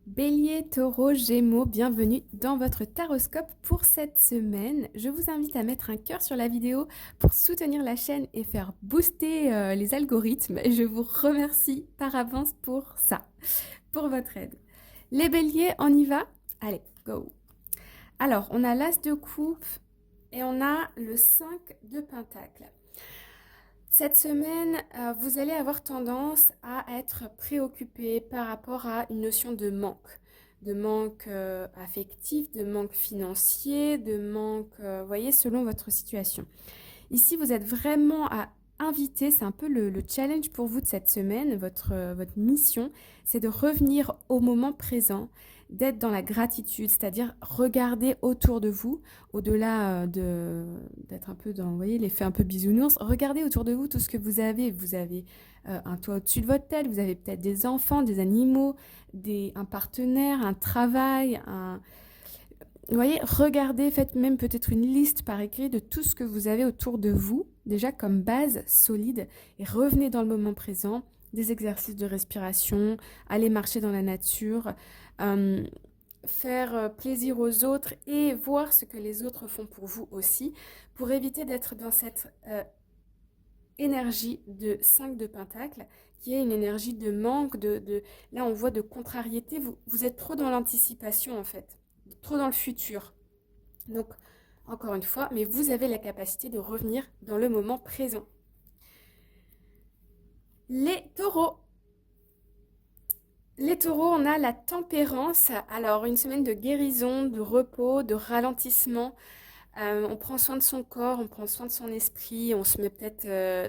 Bélier, Taureau, Gémeaux, bienvenue dans votre taroscope pour cette semaine. Je vous invite à mettre un cœur sur la vidéo pour soutenir la chaîne et faire booster les algorithmes. Et je vous remercie par avance pour ça, pour votre aide. Les béliers, on y va? Allez, go! Alors, on a l'as de coupe et on a le 5 de pentacle. Cette semaine, vous allez avoir tendance à être préoccupé par rapport à une notion de manque affectif, de manque financier, de manque, voyez, selon votre situation. Ici, vous êtes vraiment à inviter, c'est un peu le challenge pour vous de cette semaine, votre mission, c'est de revenir au moment présent, d'être dans la gratitude, c'est-à-dire regarder autour de vous, au-delà d'être un peu dans, vous voyez, l'effet un peu bisounours, regardez autour de vous tout ce que vous avez. Vous avez un toit au-dessus de votre tête, vous avez peut-être des enfants, des animaux, un partenaire, un travail, vous voyez, regardez, faites même peut-être une liste par écrit de tout ce que vous avez autour de vous, déjà comme base solide, et revenez dans le moment présent, des exercices de respiration, aller marcher dans la nature, euh, faire plaisir aux autres et voir ce que les autres font pour vous aussi, pour éviter d'être dans cette énergie de 5 de pentacle, qui est une énergie de manque, là on voit de contrariété, vous êtes trop dans l'anticipation en fait, trop dans le futur. Donc, encore une fois, mais vous avez la capacité de revenir dans le moment présent. Les taureaux. Les taureaux, on a la tempérance. Alors, une semaine de guérison, de repos, de ralentissement. On prend soin de son corps, on prend soin de son esprit, on se met peut-être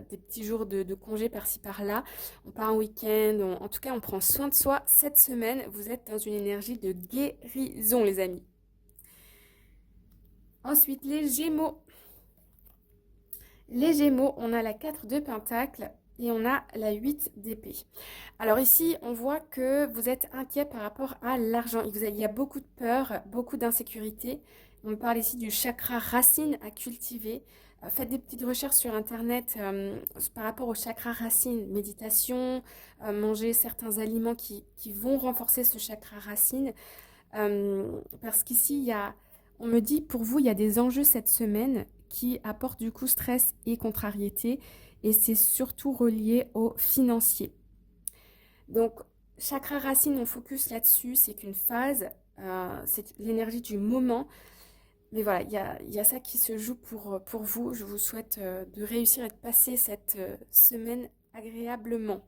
des petits jours de congé par-ci par-là. On part un week-end, en tout cas, on prend soin de soi. Cette semaine, vous êtes dans une énergie de guérison, les amis. Ensuite, les Gémeaux. Les Gémeaux, on a la 4 de Pentacle et on a la 8 d'épée. Alors ici, on voit que vous êtes inquiet par rapport à l'argent. Il y a beaucoup de peur, beaucoup d'insécurité. On parle ici du chakra racine à cultiver. Faites des petites recherches sur Internet par rapport au chakra racine, méditation, manger certains aliments qui vont renforcer ce chakra racine. Parce qu'ici, on me dit, pour vous, il y a des enjeux cette semaine qui apportent du coup stress et contrariété, et c'est surtout relié au financier. Donc, chakra racine, on focus là-dessus, c'est qu'une phase, c'est l'énergie du moment, mais voilà, il y a ça qui se joue pour vous. Je vous souhaite de réussir et de passer cette semaine agréablement.